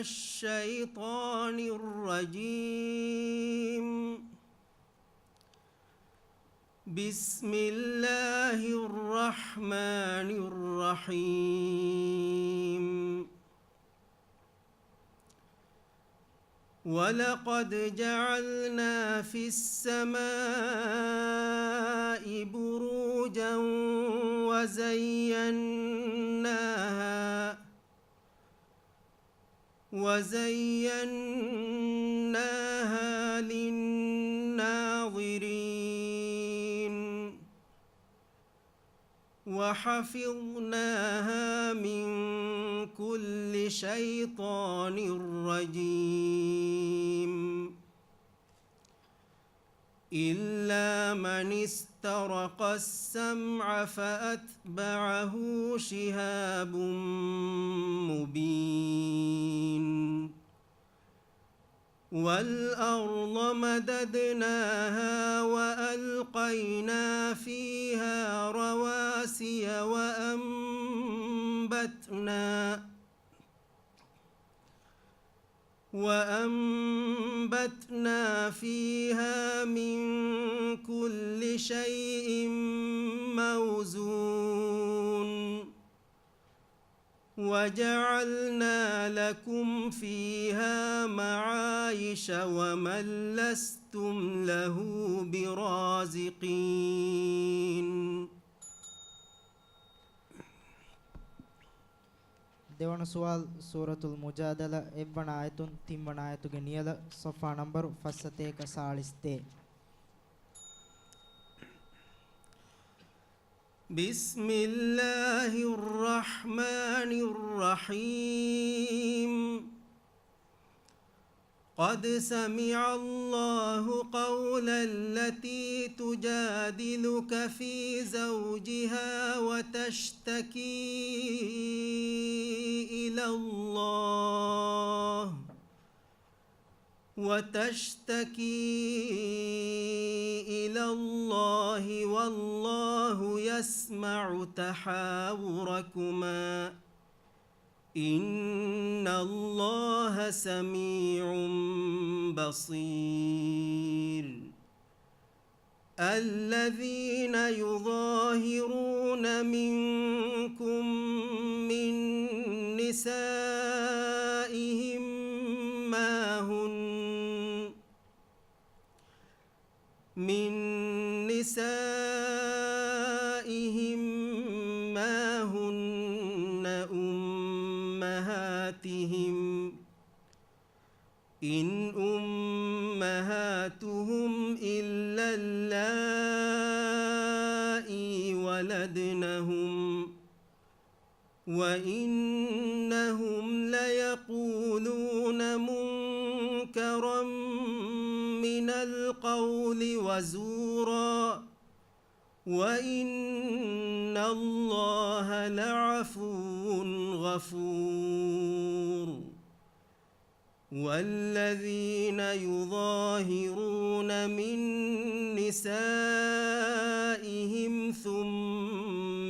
الشيطان الرجيم. بسم الله الرحمن الرحيم. ولقد جعلنا في السماء بروجا وزيناها للناظرين وحفظناها من كل شيطان رجيم إلا من استرق السمع فأتبعه شهاب مبين. والأرض مددناها وألقينا فيها رواسي وأنبتنا فيها من كل شيء موزون وجعلنا لكم فيها معايش ومن لستم له برازقين. දෙවන සුවල් සූරතුල් මුජාදල එවන ආයතුන් තිම්වන ආයතුගේ නියල සොෆා නම්බරු ෆස්සතේක සාලිස්තේ. بسم الله الرحمن الرحيم. قد سمع الله قول التي تجادلك في زوجها وتشتكي إلى الله والله يسمع تحاوركما إن الله سميع بصير. الذين يظاهرون منكم من نسائهم ما هن أمهاتهم إن أمهاتهم إلا اللائي ولدنهم وإنهم ليقولون منكرا من القول وزورا وإن الله لعفو غفور. والذين يظاهرون من نسائهم ثم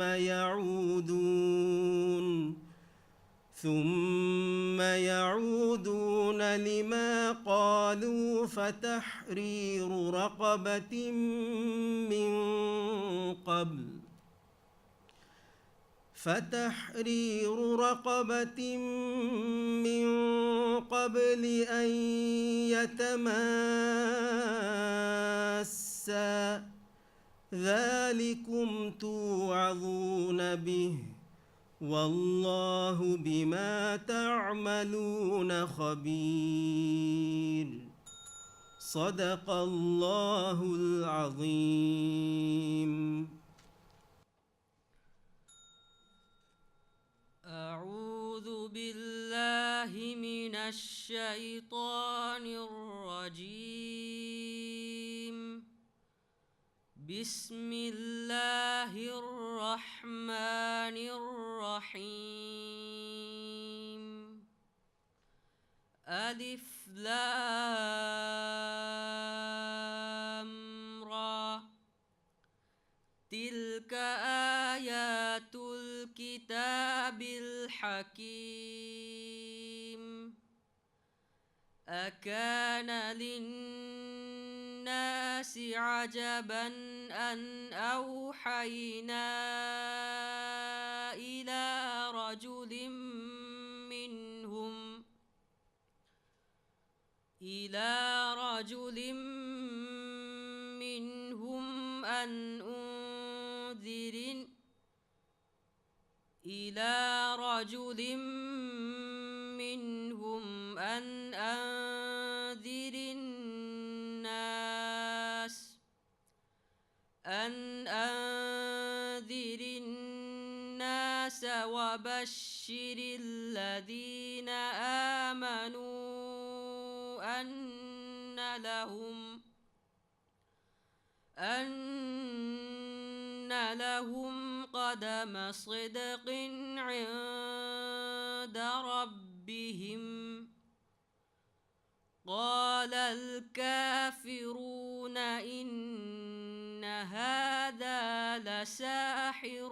يعودون لما قالوا فتحرير رقبة من قبل أن يتماسا ذلكم توعظون به والله بما تعملون خبير. صدق الله العظيم. أعوذ بالله من الشيطان الرجيم. بسم الله الرحمن الرحيم. ألف لام را تلك آيات الكتاب الحكيم أكان للناس عجبا أن أوحينا إلى رجل منهم أن أنذر الناس وبشر الذين آمنوا أن لهم قدم صدق عند ربهم. قال الكافرون إن هذا لساحر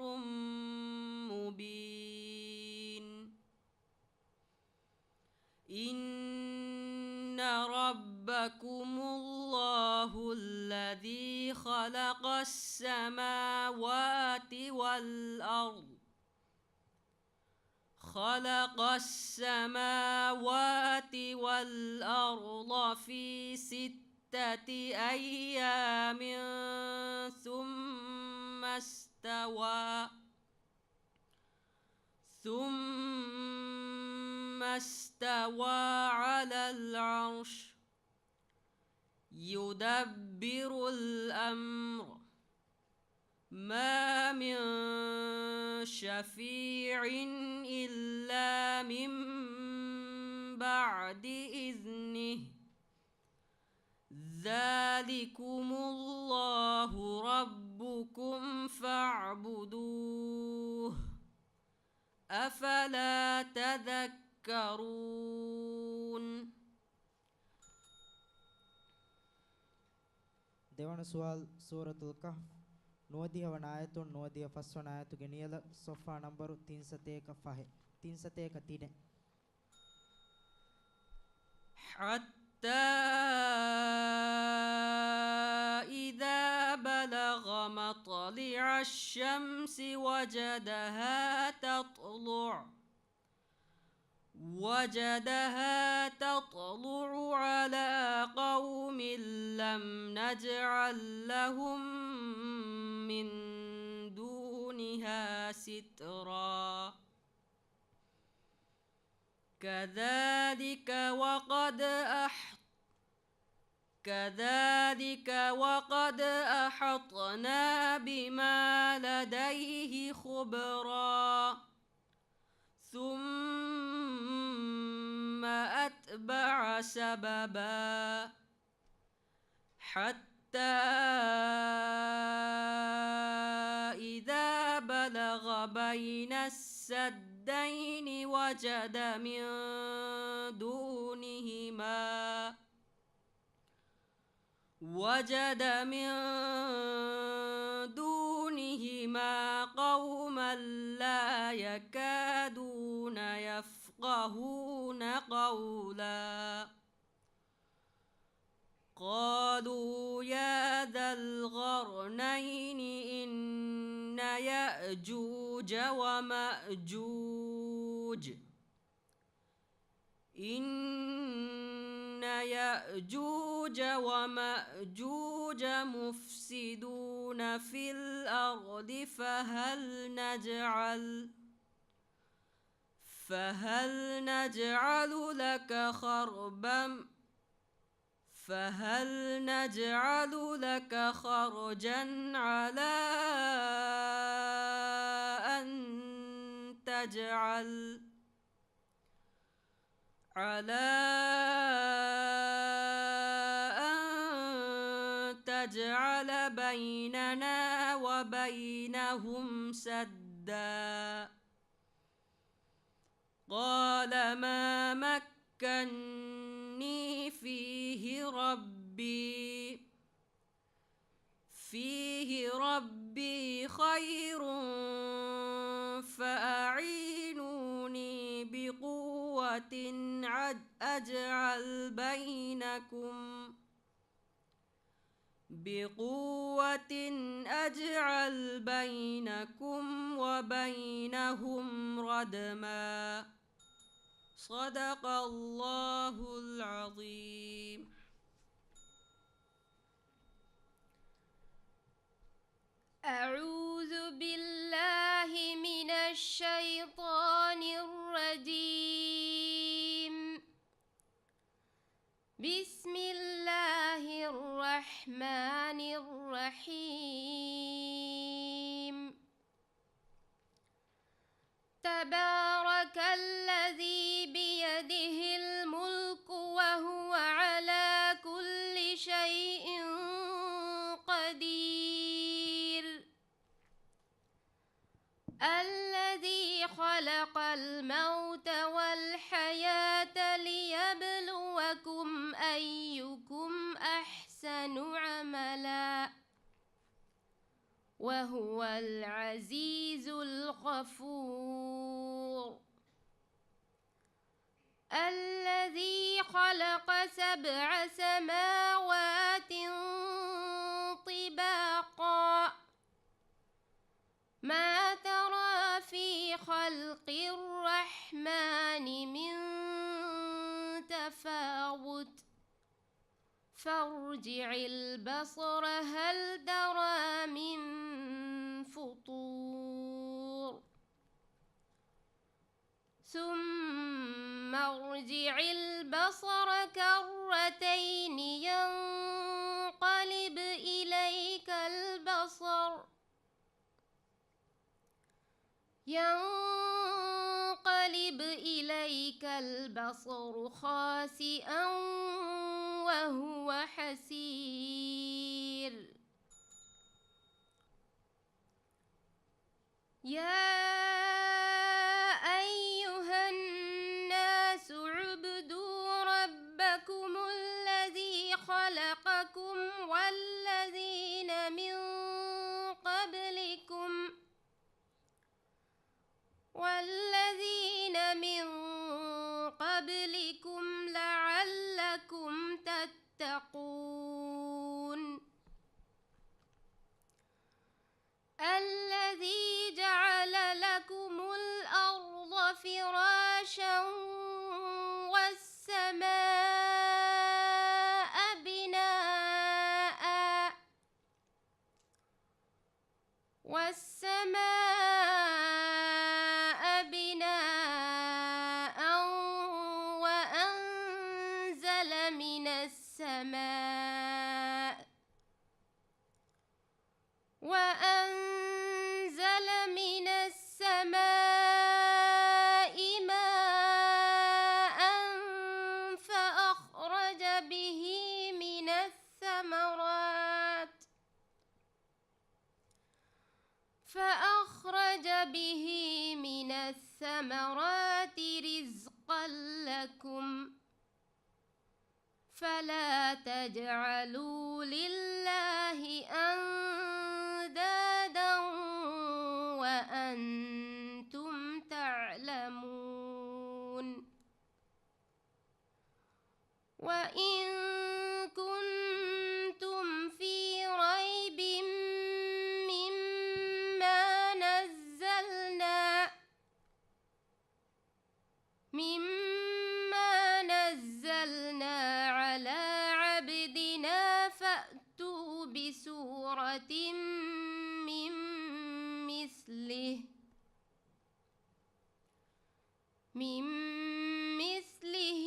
مبين. إن ربكم الله الذي خلق السماوات والأرض في 6 أيام ثم استوى على العرش يدبر الأمر ما من شفيع إلا من بعد إذنه. ذلكم الله ربكم فاعبدوه أفلا تذكرون. දෙවන සුවල් සූරතුල් කහ් නුවදිය වන ආයතුන් නුවදිය ෆස්වන ආයතු ගෙනියල සොෆා නම්බරු 303 حتى إذا بلغ مطلع الشمس وجدها تطلع على قوم لم نجعل لهم من دونها سترا. كذلك وقد أحطنا بما لديه خبرا. ثم أتبع سببا حتى إذا بلغ بين السدين وجد من دونهما قوما لا يكادون يفقهون قولا. قالوا يا ذا القرنين إن يأجوج ومأجوج مفسدون في الأرض فهل نجعل لك خرجا على أن تجعل بيننا وبينهم سدا. قال ما مكني فيه ربي خير فأعينوني بقوة أجعل بينكم بقوة أجعل بينكم وبينهم ردما صدق الله العظيم. أعوذ بالله من الشيطان الرجيم. بسم الله الرحمن الرحيم. تبارك الذي بيده الملك وهو على كل شيء قدير. الذي خلق الموت والحياة ليبلوكم أيكم أحسن عملا وهو العزيز الغفور. الذي خلق 7 سماوات طباقا ما ترى في خلق الرحمن من تفاوت فارجع البصر هل ترى من فطور ثم ارجع البصر كرتين ينقلب إليك البصر خاسئا وهو حسير. يا أيها الناس اعبدوا ربكم الذي خلقكم والذين من قبلكم لعلكم تتقون. الذي جعل لكم الأرض فراشا والسماء بناء وأنزل من السماء ماء فأخرج به من الثمرات رزقا لكم فلا تجعلوا لله أندادا وأنتم تعلمون. وإن كنتم في ريب مما نزلنا على عبدنا فأتوا بسورة من مثله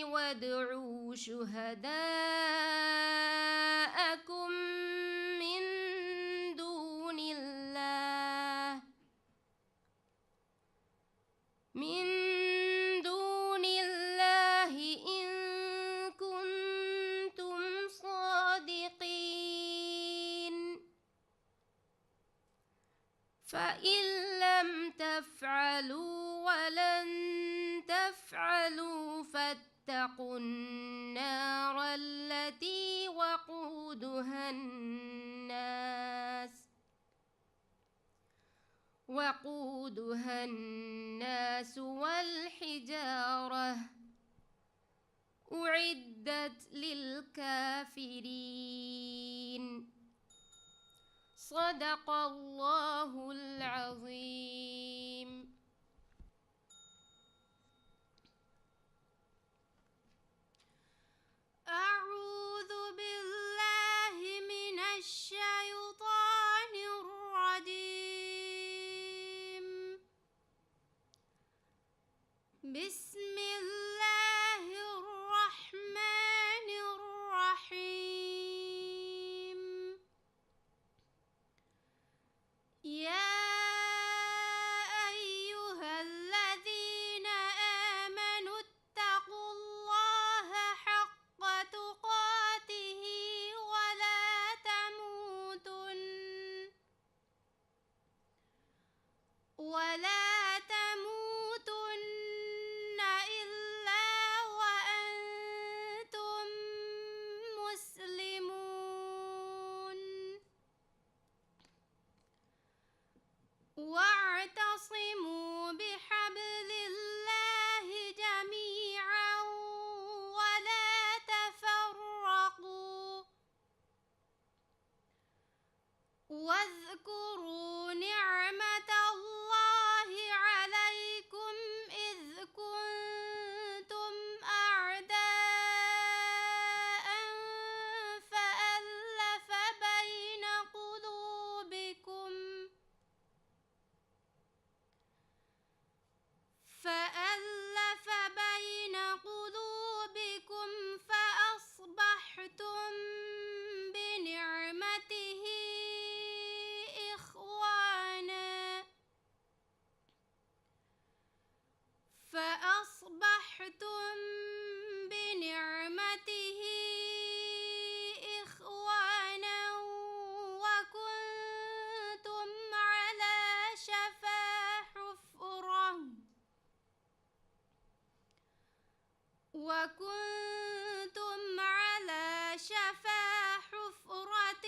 وادعوا شهداءكم من دون الله إن كنتم صادقين. فإن لم تفعلوا ولن تفعلوا فاتقوا النار التي وقودها الناس والحجارة أعدت للكافرين صدق الله العظيم. أعوذ بالله من الشيطان الرجيم. بسم الله الرحمن الرحيم. يا أيها الذين آمنوا اتقوا الله حق تقاته ولا تموتن إلا وأنتم مسلمون. واعتصموا بحبل الله جميعا ولا تفرقوا واذكروا نعمة الله عليكم إذ كنتم أعداء فألف بين قلوبكم فأصبحتم بنعمته إخوانا وكنتم على شفا حفرة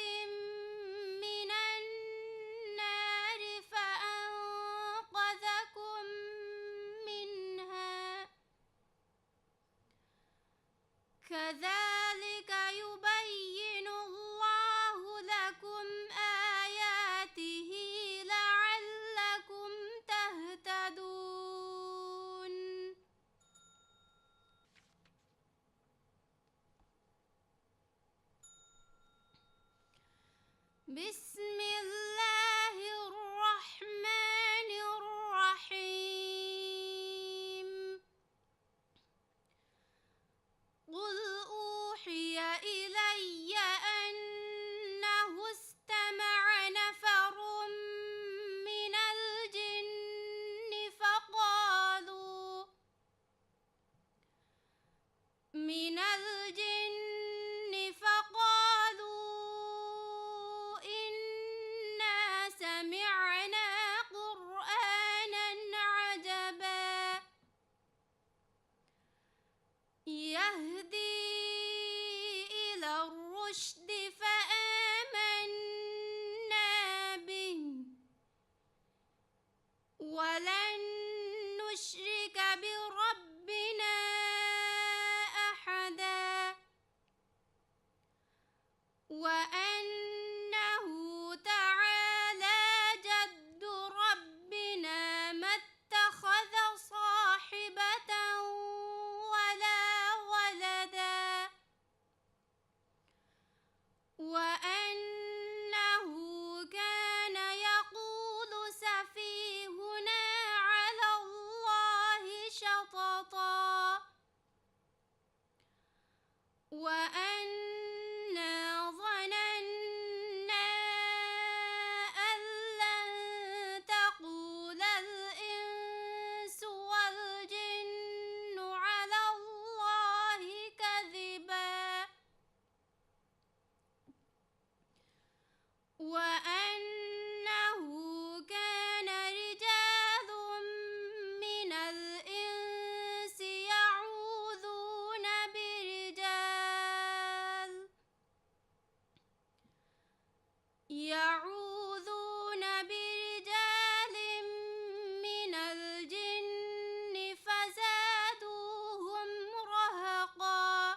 من النار فأنقذكم منها. كذلك يبين الله لكم آياته لعلكم تهتدون. بسم الله الرحمن الرحيم. قل أوحي إلي أنه استمع نفر من الجن فقالوا إنا سمعنا قرآنا عجبا يهدي إلى الرشد فآمنا به ولن نشرك بربنا أحدا وأنه تعالى جد ربنا ما اتخذ صاحبة ولا ولدا وأنه كان يقول سفيهنا على الله شططا وأنا ظننا أن لن تقول الإنس والجن على الله كذبا وأنه كان رجال من الإنس يعوذون برجال من الجن فزادوهم رهقا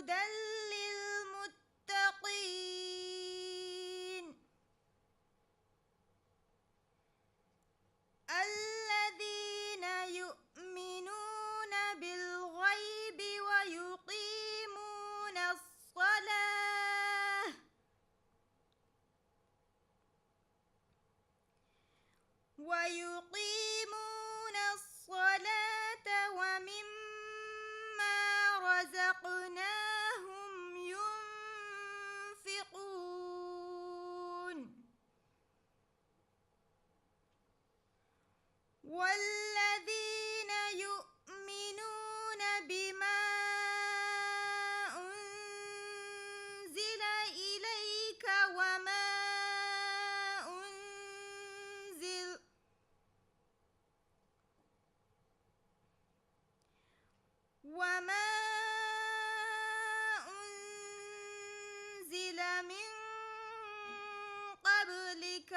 هدى للمتقين الذين يؤمنون بالغيب ويقيمون الصلاة ومما رزقناهم ينفقون والذين يؤمنون بما أنزل إليك وما أنزل من قبلك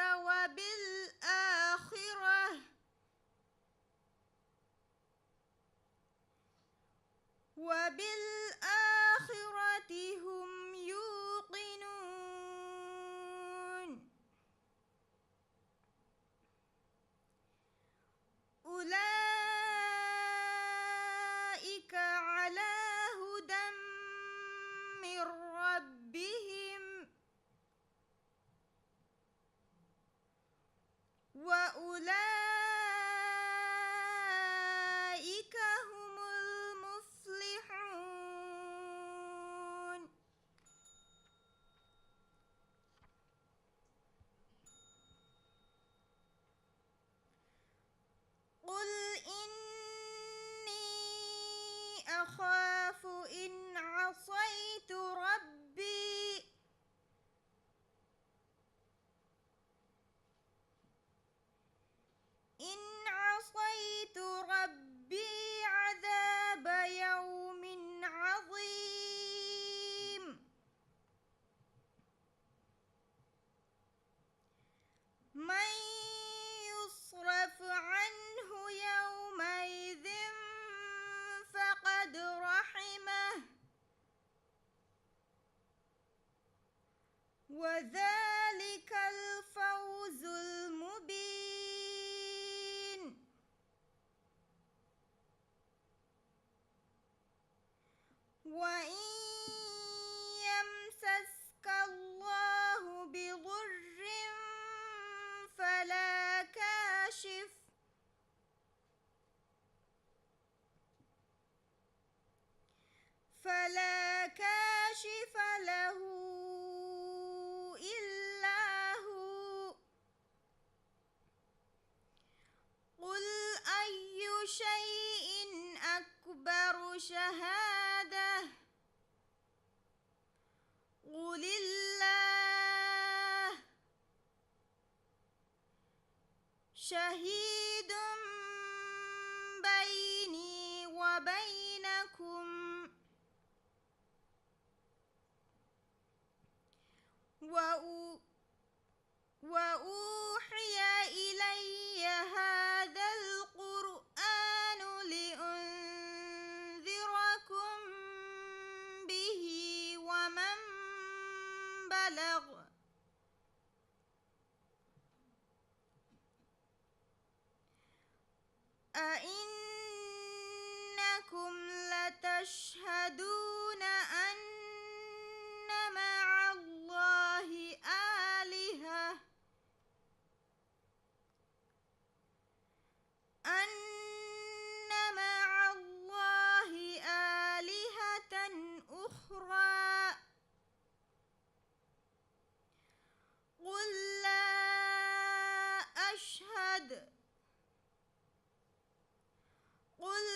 وبالآخرة هم يوقنون أولئك على هدى من ربهم وأولئك هم المفلحون قل إني أخاف إن عصيت ربي عذاب يوم عظيم من يصرف عنه يومئذ فقد رحمه وذلك الفوز المبين وإن يمسسك الله بضر فلا كاشف له إلا هو قل أي شيء أكبر شهادة قل الله شهيد بيني وبينكم وأوحي إلي هذا القرآن لأنذركم به ومن بلغ أئنكم لتشهدون أن مع الله آلهة أخرى قل لا أشهد قل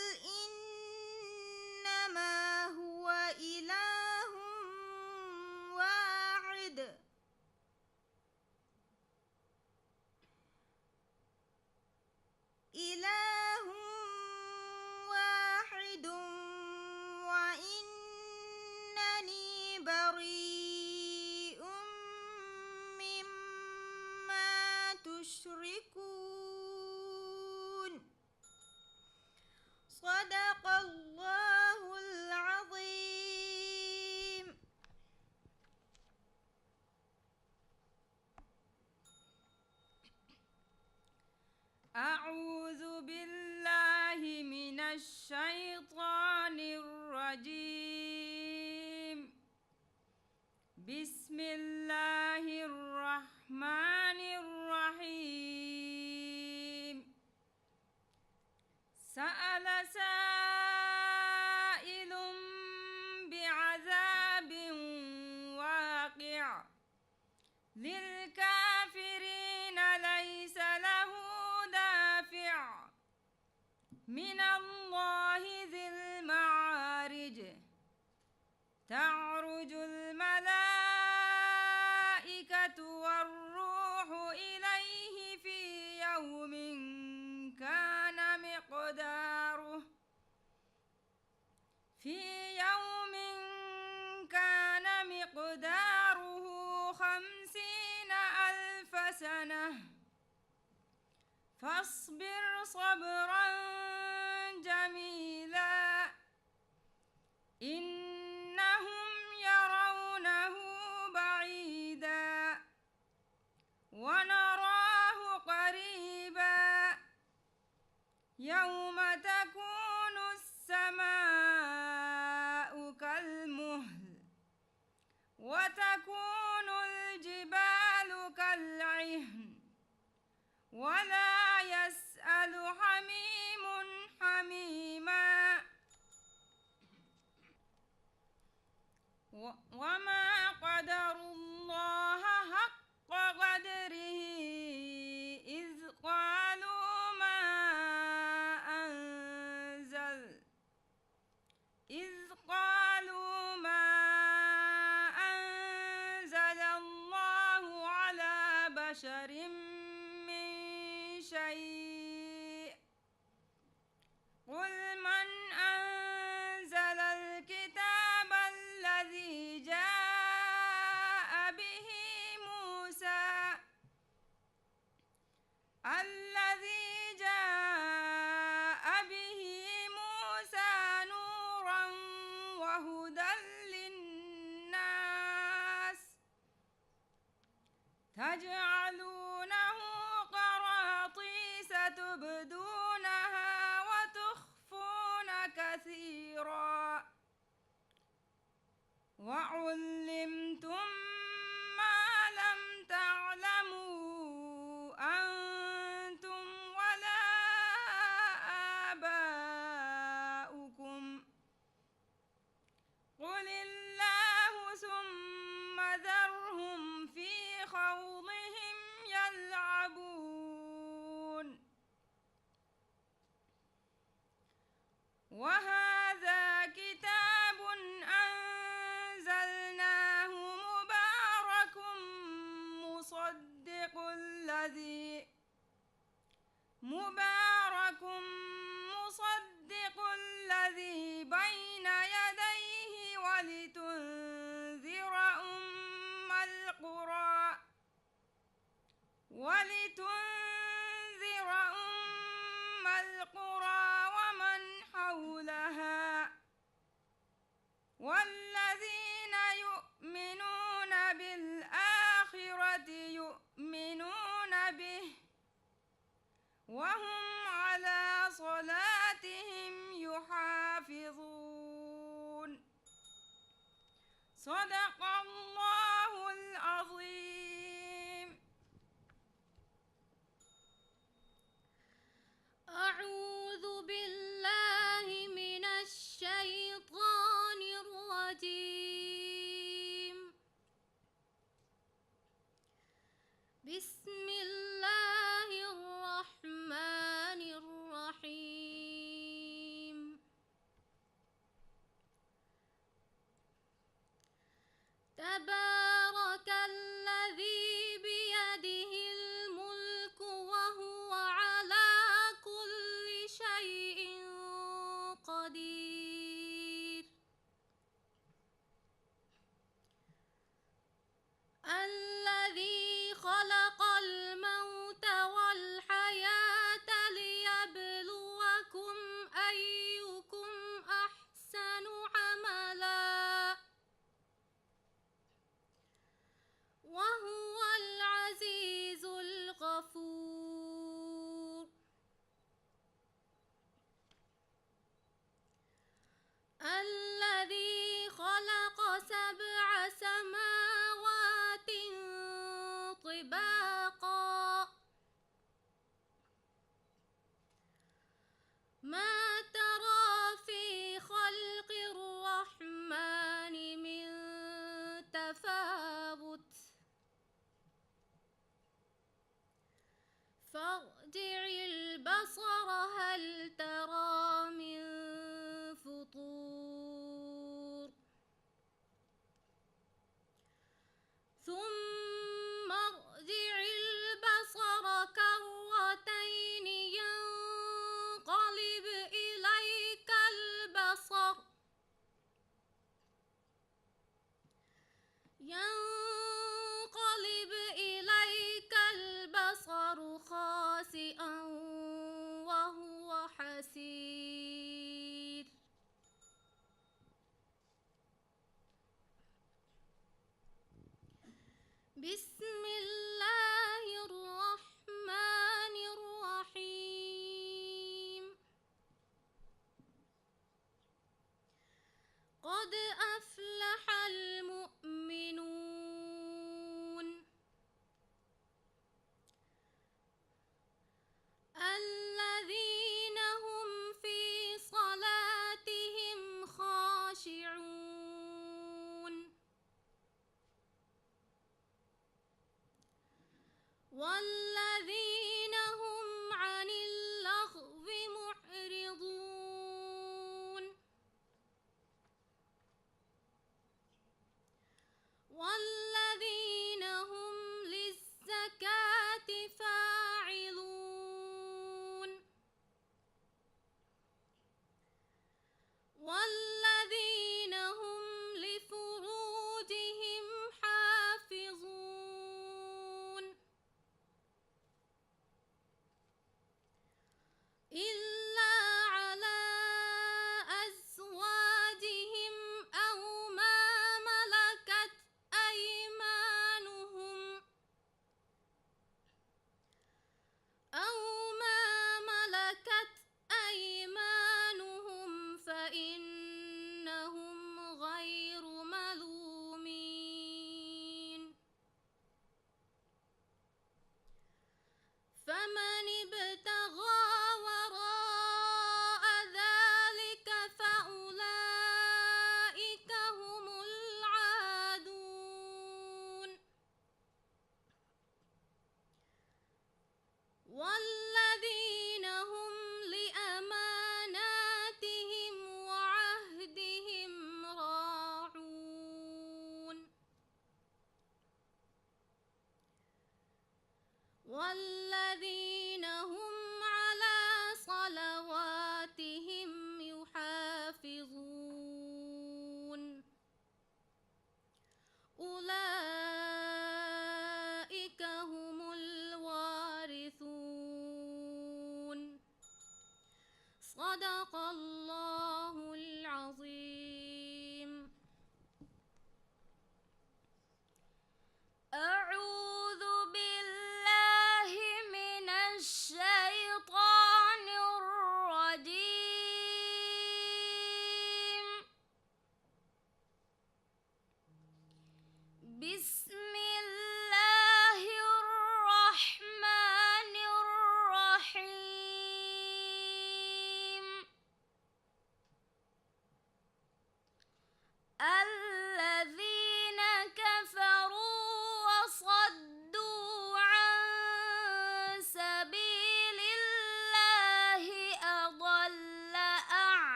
إنما هو إله واحد وإنني بريء مما تشركون صدق الله العظيم الشيطان الرجيم. بسم الله الرحمن الرحيم. سأل سائل بعذاب واقع للكافرين ليس له دافع من الله ذي المعارج. تعرج الملائكة والروح إليه في يوم كان مقداره 50,000 سنة. فاصبر صبرا جميلا إنهم يرونه بعيدا ونراه قريبا. يوم تكون السماء كالمهل وتكون الجبال كالعهن ولا يسأل حميم حميما. وما قدروا الله حق قدره إذ قالوا ما أنزل الله على بشر من شيء. قل من أنزل الكتاب الذي جاء به موسى نورا وهدى للناس. تجعلونه قراطيس تبدونها وتخفون كثيرا وعلمتم ما لم تعلموا أنتم ولا آباؤكم. قل الله ثم ذرهم في خوضهم يلعبون. وهذا كتاب أنزلناه مبارك مصدق الذي بين يديه ولتنذر أم القرى ومن حولها والذين يؤمنون بالآخرة يؤمنون به وهم على صلاتهم يحافظون. صدق الله العظيم. أعوذ بالله من الشيطان الرجيم. بسم الله الرحمن الرحيم.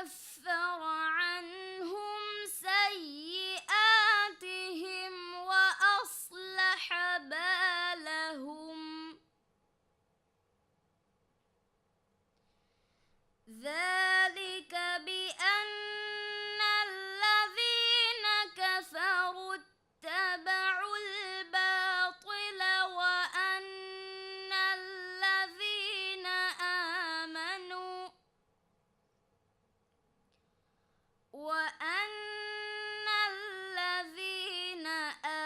وكفر عنهم سيئاتهم وأصلح بالهم ذلك بأن الذين كفروا اتبعوا الباطل وأن الذين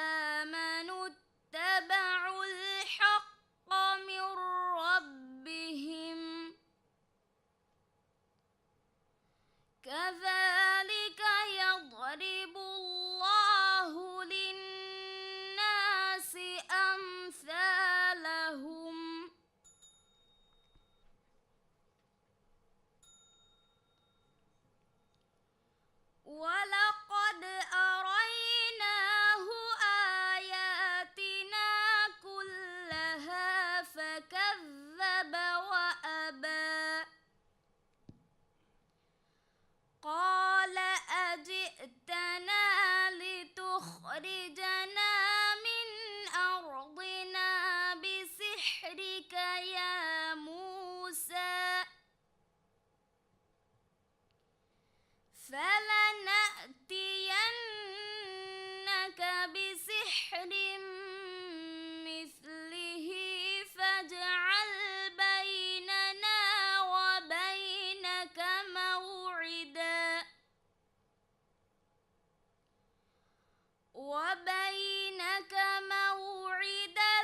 آمنوا اتبعوا الحق من ربهم كذلك يضرب الله للناس أمثالهم ولقد أريناه آياتنا كلها فكذب وأبى قال أجئتنا لتخرجنا من أرضنا بسحرك يا موسى فلنأتينك بسحر مثله فاجعل بيننا وبينك موعدا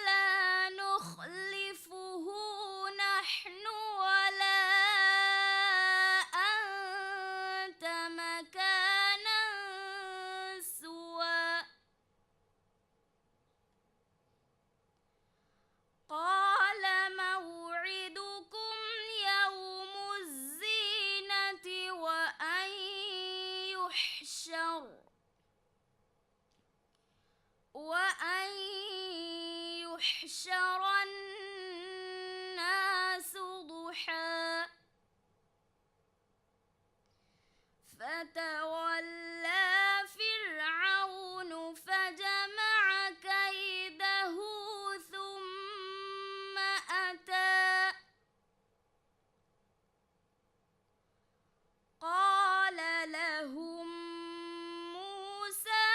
لا نخلفه نحن ولا أنت مكانا سوى قال موعدكم يوم الزينة وأن يحشر الناس ضحى فتولى فرعون فجمع كيده ثم أتى قال لهم موسى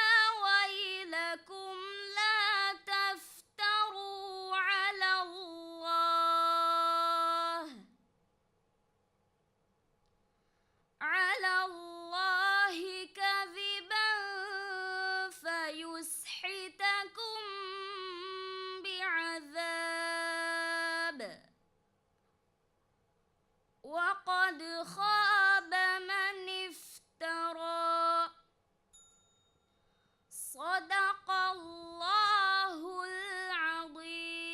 ويلكم لا تفتروا على الله كذبا فيسحتكم بعذاب وقد خاب من افترى صدق الله العظيم.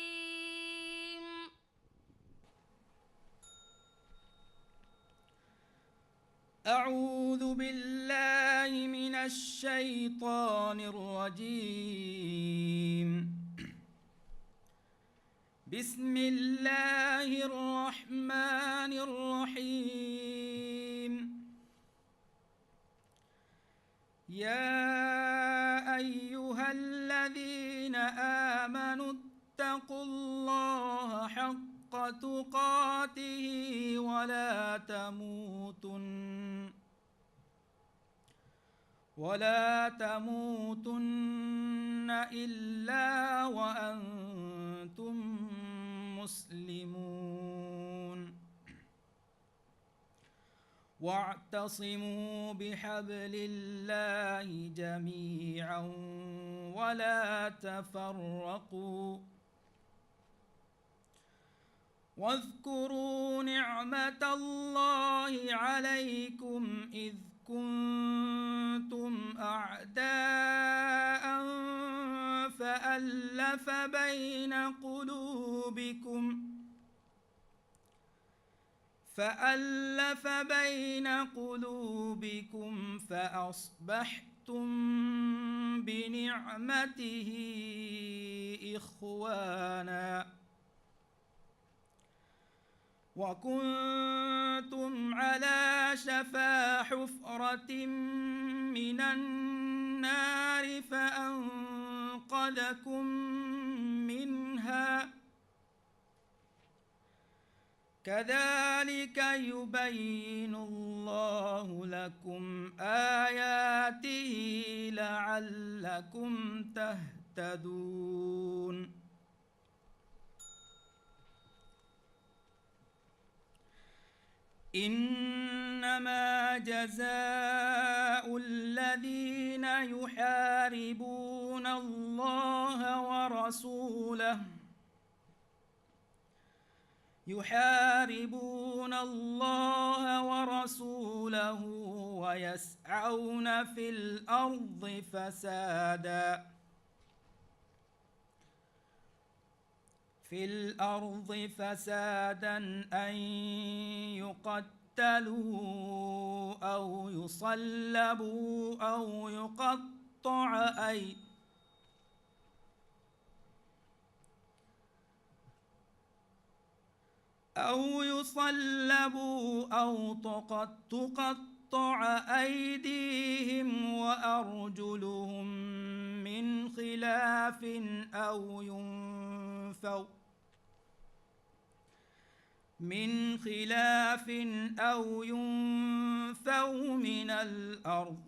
أعوذ بالله من الشيطان الرجيم. بسم الله الرحمن الرحيم. يا أيها الذين آمنوا اتقوا الله حق تقاته ولا تموتن إلا وأنتم مسلمون. واعتصموا بحبل الله جميعا ولا تفرقوا واذكروا نعمة الله عليكم إذ كنتم أعداء فألف بين قلوبكم فأصبحتم بنعمته إخوانا وكنتم على شفا حفرة من النار فأنقذكم منها كذلك يبين الله لكم آياته لعلكم تهتدون إنما جزاء الذين يحاربون الله ورسوله ويسعون في الأرض فسادا أن يقتلوا أو يصلبوا أو تقطع أيديهم وأرجلهم من خلاف أو ينفوا من الأرض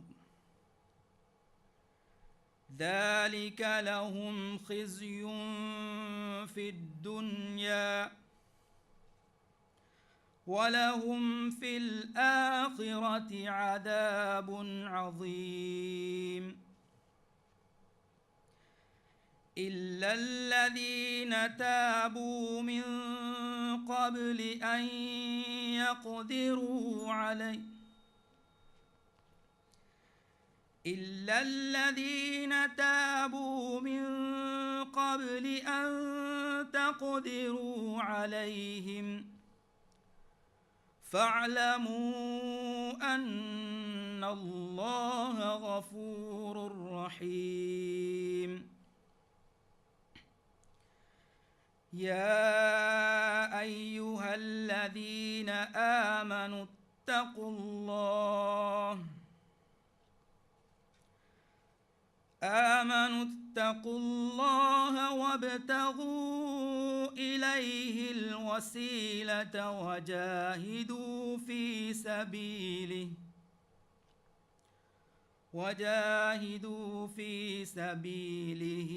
ذلك لهم خزي في الدنيا ولهم في الآخرة عذاب عظيم إلا الذين تابوا من قبل أن تقدروا عليهم فاعلموا أن الله غفور رحيم يا أيها الذين آمنوا اتقوا الله وابتغوا إليه الوسيلة وجاهدوا في سبيله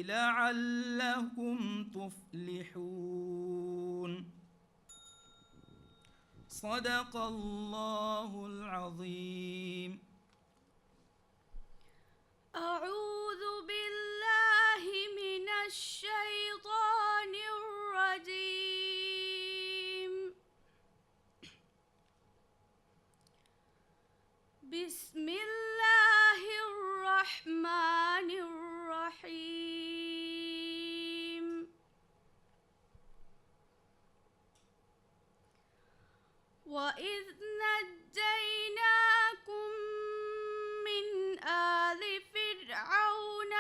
لعلكم تفلحون صدق الله العظيم. أعوذ بالله من الشيطان الرجيم. بسم الله الرحمن الرحيم. وإذ نجيناكم من آل فرعون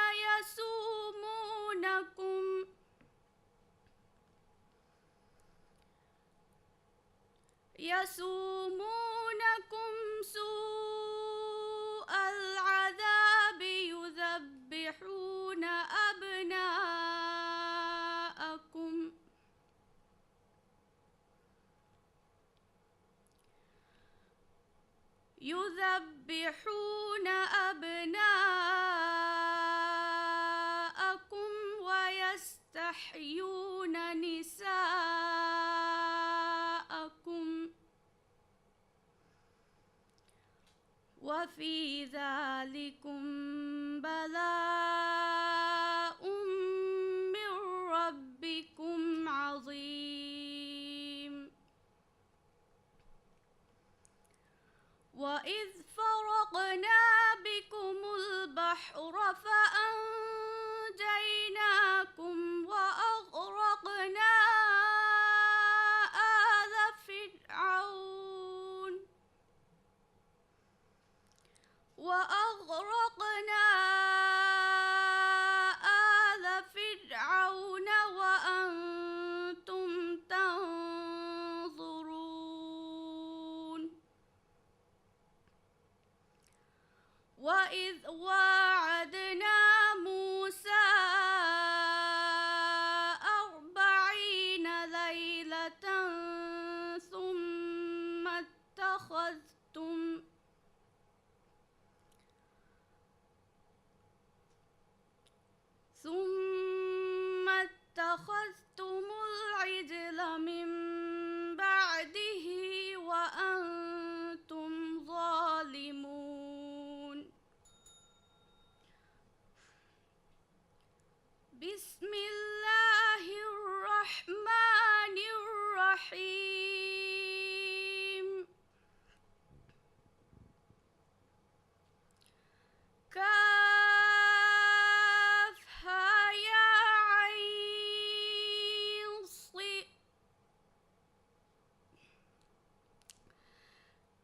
يسومونكم سوء العذاب يذبحون أبناءكم ويستحيون نساءكم وفي ذلكم بلاء من ربكم عظيم. وإذ فرقنا بكم البحر فأنجيناكم وأغرقنا آل فرعون وأنتم تنظرون. وإذ واعدنا موسى 40 ليلة ثم اتخذتم العجل من بعده وأنتم ظالمون بسم الله الرحمن الرحيم كافها يا عين صاد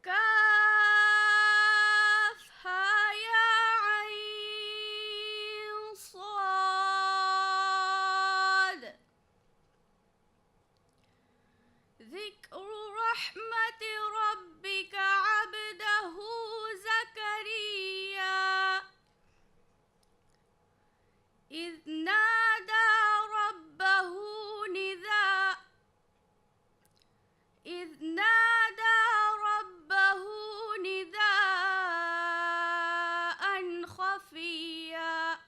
كافها يا عين صاد ذكر رحمة ربك عبده زكريا إذ نادى ربه نداء خفيا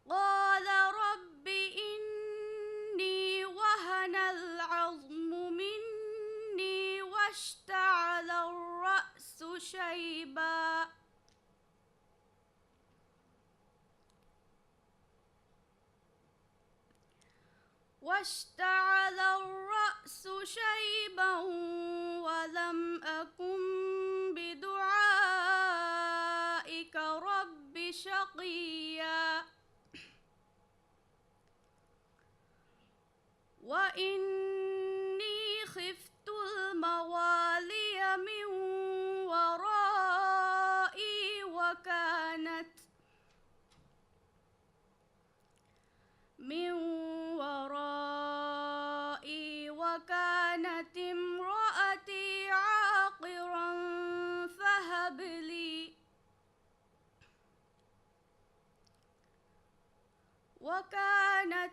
قال رب إني وهن العظم مني واشتعل الرأس شيبا ولم أكن بدعائك رب شقيا وإني خفت الموالي من ورائي وكانت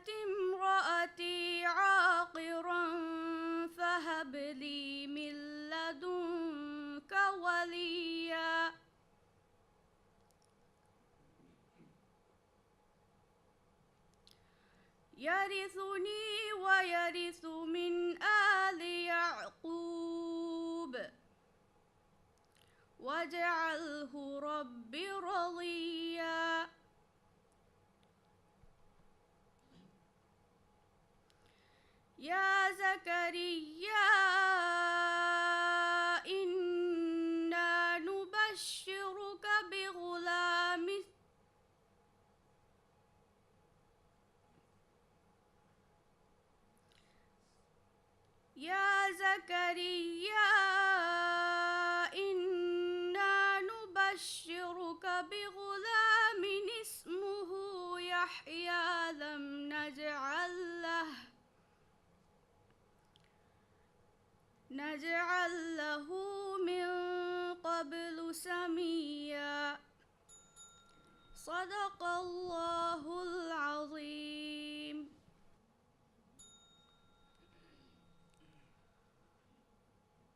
امرأتي عاقرا فهب لي من لدنك وليا يرثني ويرث من آل يعقوب واجعله رب رضيا يا زكريا إنا نبشرك بغلام اسمه يحيى لم نجعل له من قبل سميا صدق الله العظيم.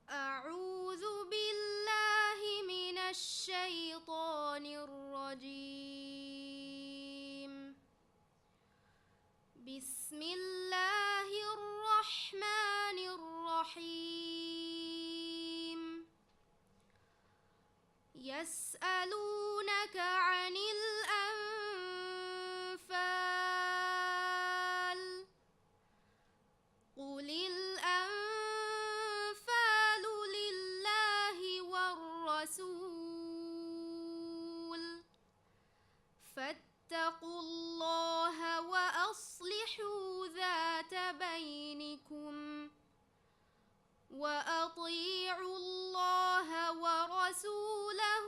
أعوذ بالله من الشيطان الرجيم. بسم الله الرحمن الرحيم. يسألونك عن الأنفال قل الأنفال لله والرسول فاتقوا الله وأصلحوا ذات بينكم وأطيعوا الله ورسوله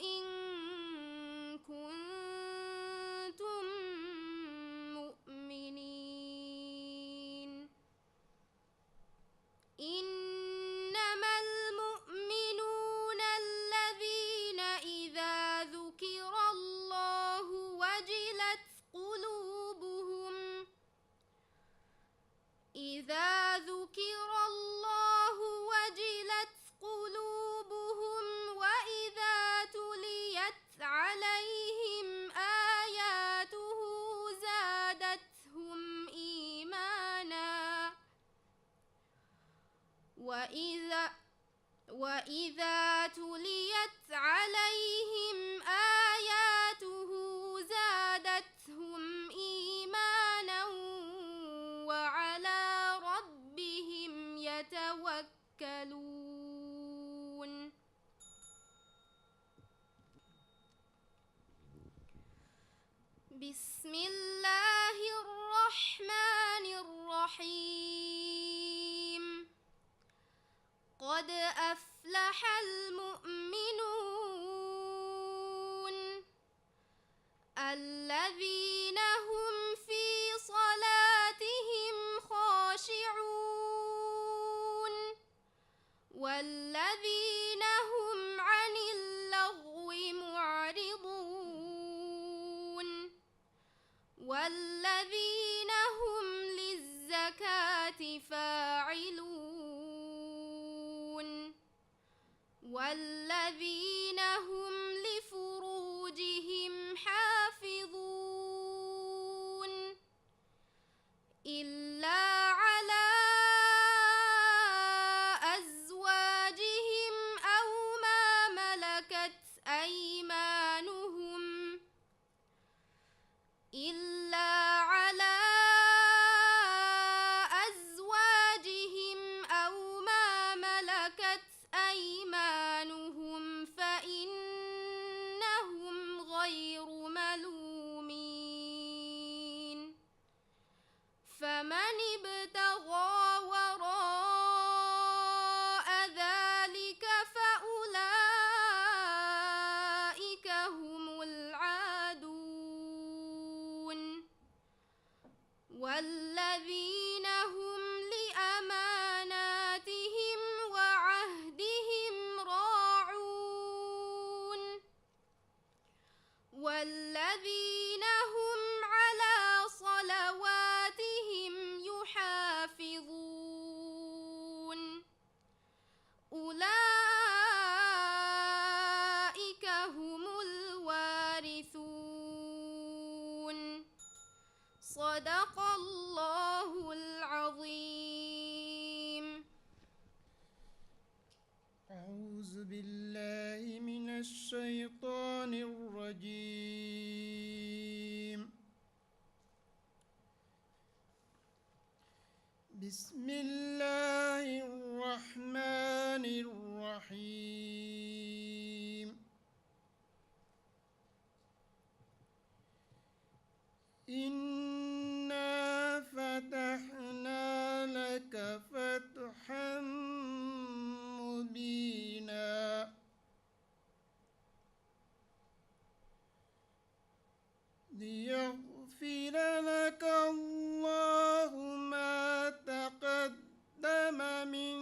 إن كنتم مؤمنين. إنما المؤمنون وإذا تليت عليهم آياته زادتهم إيمانا وعلى ربهم يتوكلون. بسم الله الرحمن الرحيم. قد أفلح المؤمنون الذين هم في صلاتهم خاشعون والذين هم عن اللغو معرضون والذين هم للزكاة فاعلون والذين هم لفروجهم حافظون إلا على أزواجهم أو ما ملكت أيمانهم فإنهم غير ملومين. فمن ابتغى وراء ذلك فأولئك هم العادون والذين هم لأماناتهم وعهدهم راعون والذين هم على صلواتهم يحافظون أولئك هم الوارثون. صدق الله العظيم. أعوذ بالله من الشيطان الرجيم. بسم الله الرحمن الرحيم. إنا فتحنا لك فتحا مبينا ليغفر لك الله ما تقدم من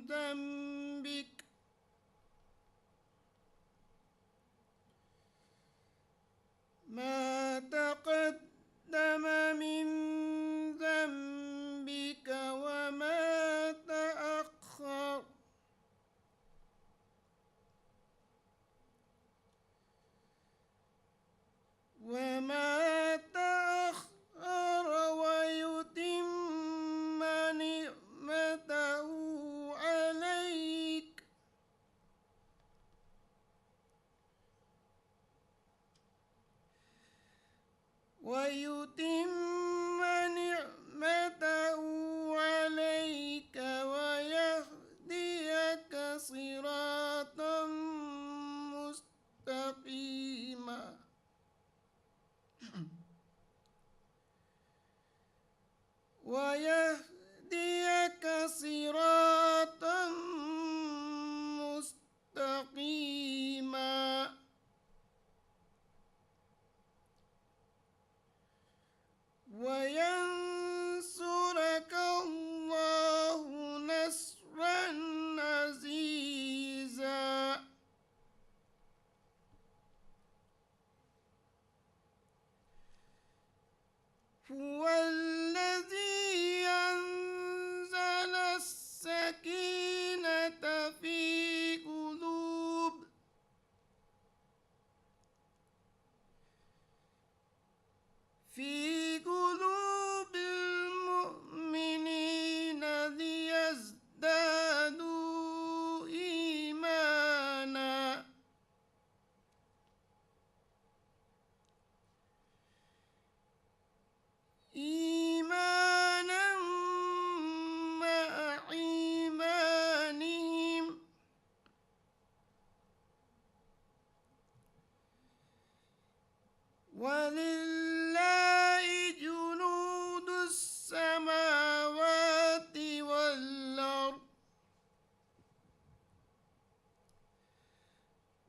ذنبك وما تأخر ويتم نعمته عليك ويهديك صراطا مستقيما. ويهديك صراطا مستقيما. وينصرك الله نصرا عزيزا. هو الذي أنزل السكينة في قلوب المؤمنين ليزدادوا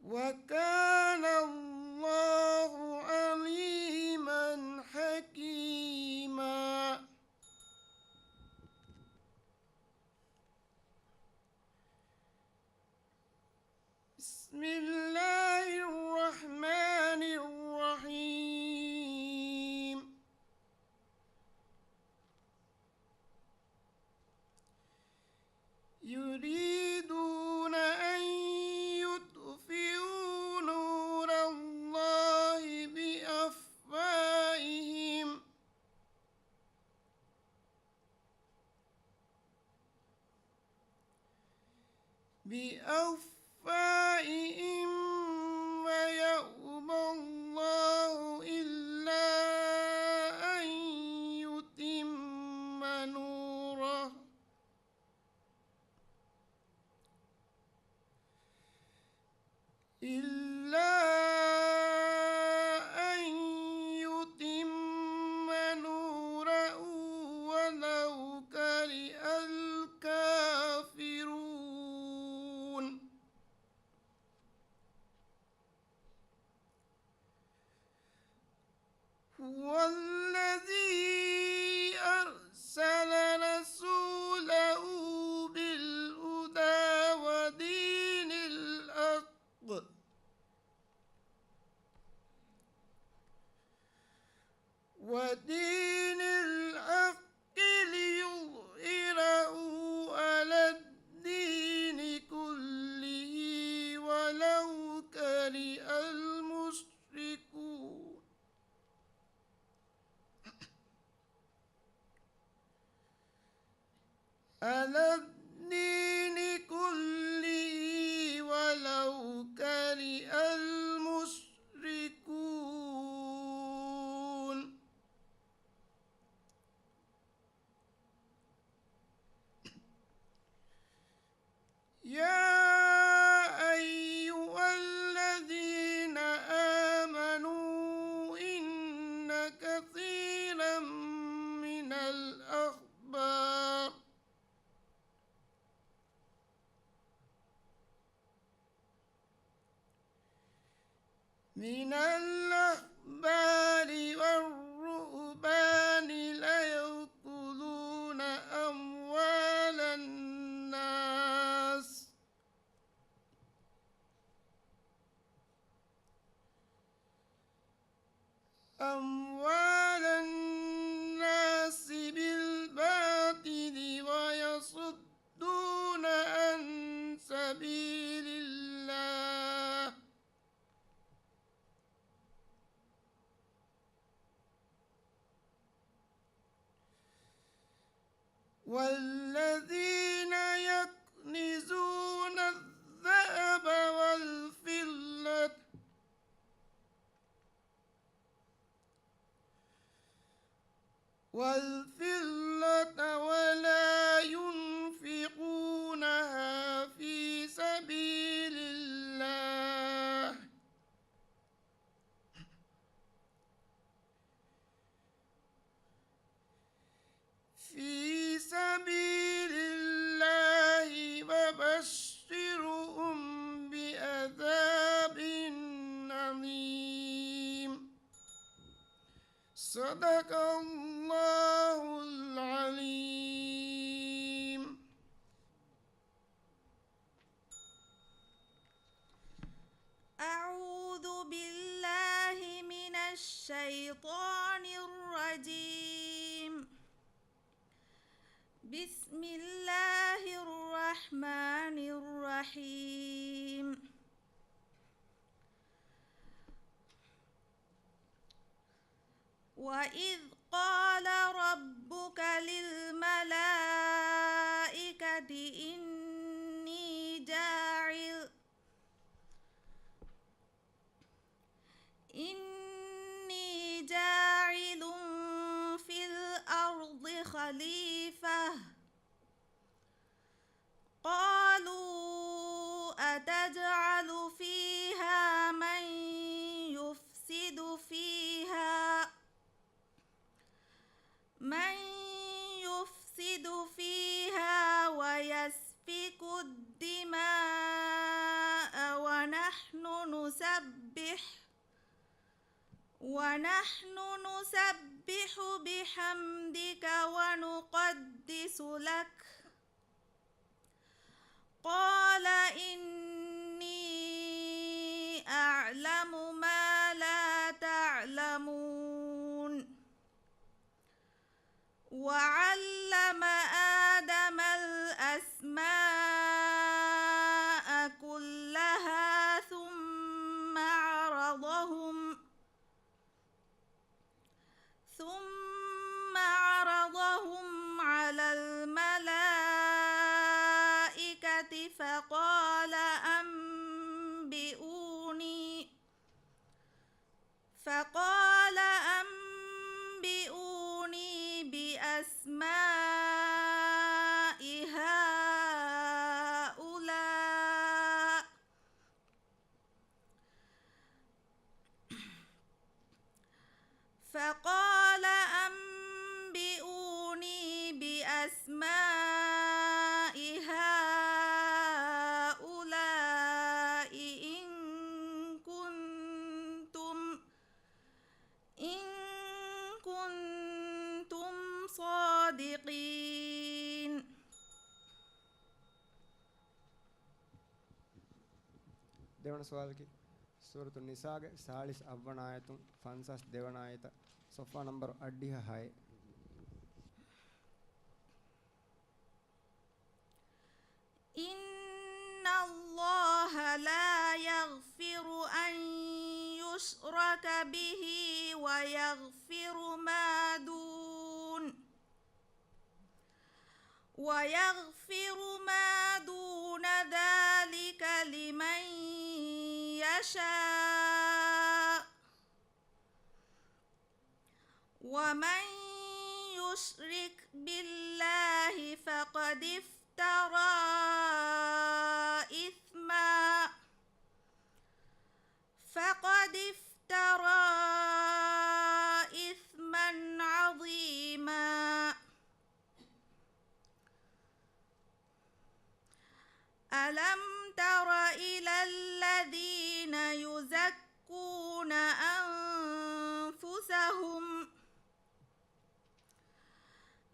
وكان الله عليما حكيما. بسم الله الرحمن الرحيم. يريدون أن يطفئوا نور الله بأفواههم ويأبى الله إلا أن يتم نوره ولو كره الكافرون. هو الذي أرسل رسوله بالهدى ودين الحق ليظهره على الدين كله ولو كره المشركون. على الدين كله ولو كره المشركون. يا أيها الذين آمنوا إن كثيرا من الأخبار والرهبان ليأكلون أموال الناس بالباطل ويصدون عن سبيل الله والذين يكنزون الذهب والفضة ولا ينفقونها في سبيل الله وبشرهم بعذاب أليم. صدق الله العليم. أعوذ بالله من الشيطان الرجيم. بسم الله الرحمن الرحيم. وإذ قال ربك للملائكة إني جاعل في الأرض خليفة قالوا أتجعل فيها من يفسد فيها ويسفك الدماء ونحن نسبح بحمدك ونقدس لك قال إني أعلم ما لا تعلمون وعلم آدم الأسماء كلها ثم عرضهم على الملائكة فقال أنبئوني بأسماء هؤلاء إن كنتم صادقين. දෙවන සවාලකි සූරතු නිසාගේ 40 අවවන ආයතුන් 50 දෙවන ආයත සොෆා නම්බර් 86 إن الله لا يغفر أن يشرك به ويغفر ما دون ذلك لمن يشاء ومن يشرك بالله فقد افترى إثما عظيما. ألم تر إلى الذين يزكون أنفسهم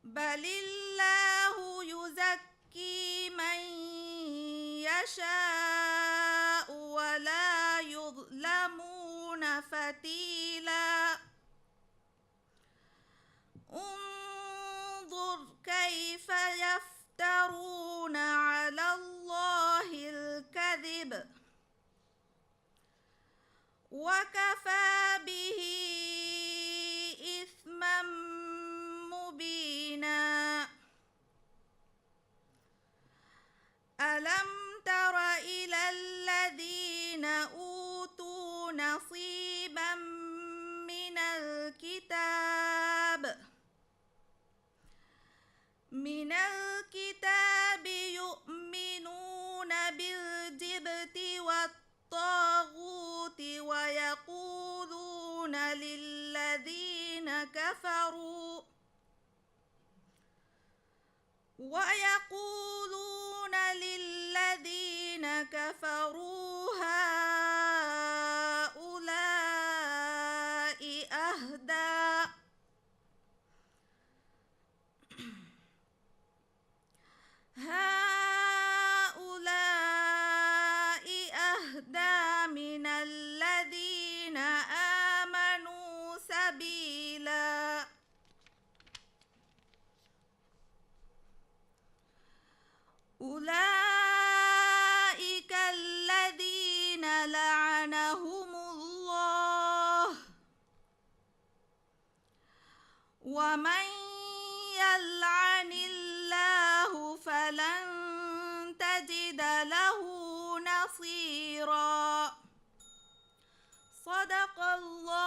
بل الله يزكي من يشاء ولا يظلمون فتيلا. انظر كيف يفترون على الله الكذب وكفى به إثما مبينا. ألم تر إلى الذين أوتوا نصيبا من الكتاب يؤمنون بالجبت والطاغوت ويقولون للذين كفروا هؤلاء أهدى من الذين آمنوا سبيلا. أولئك الذين لعنهم الله ومن يلعن الله فلن تجد له نصيرا. صدق الله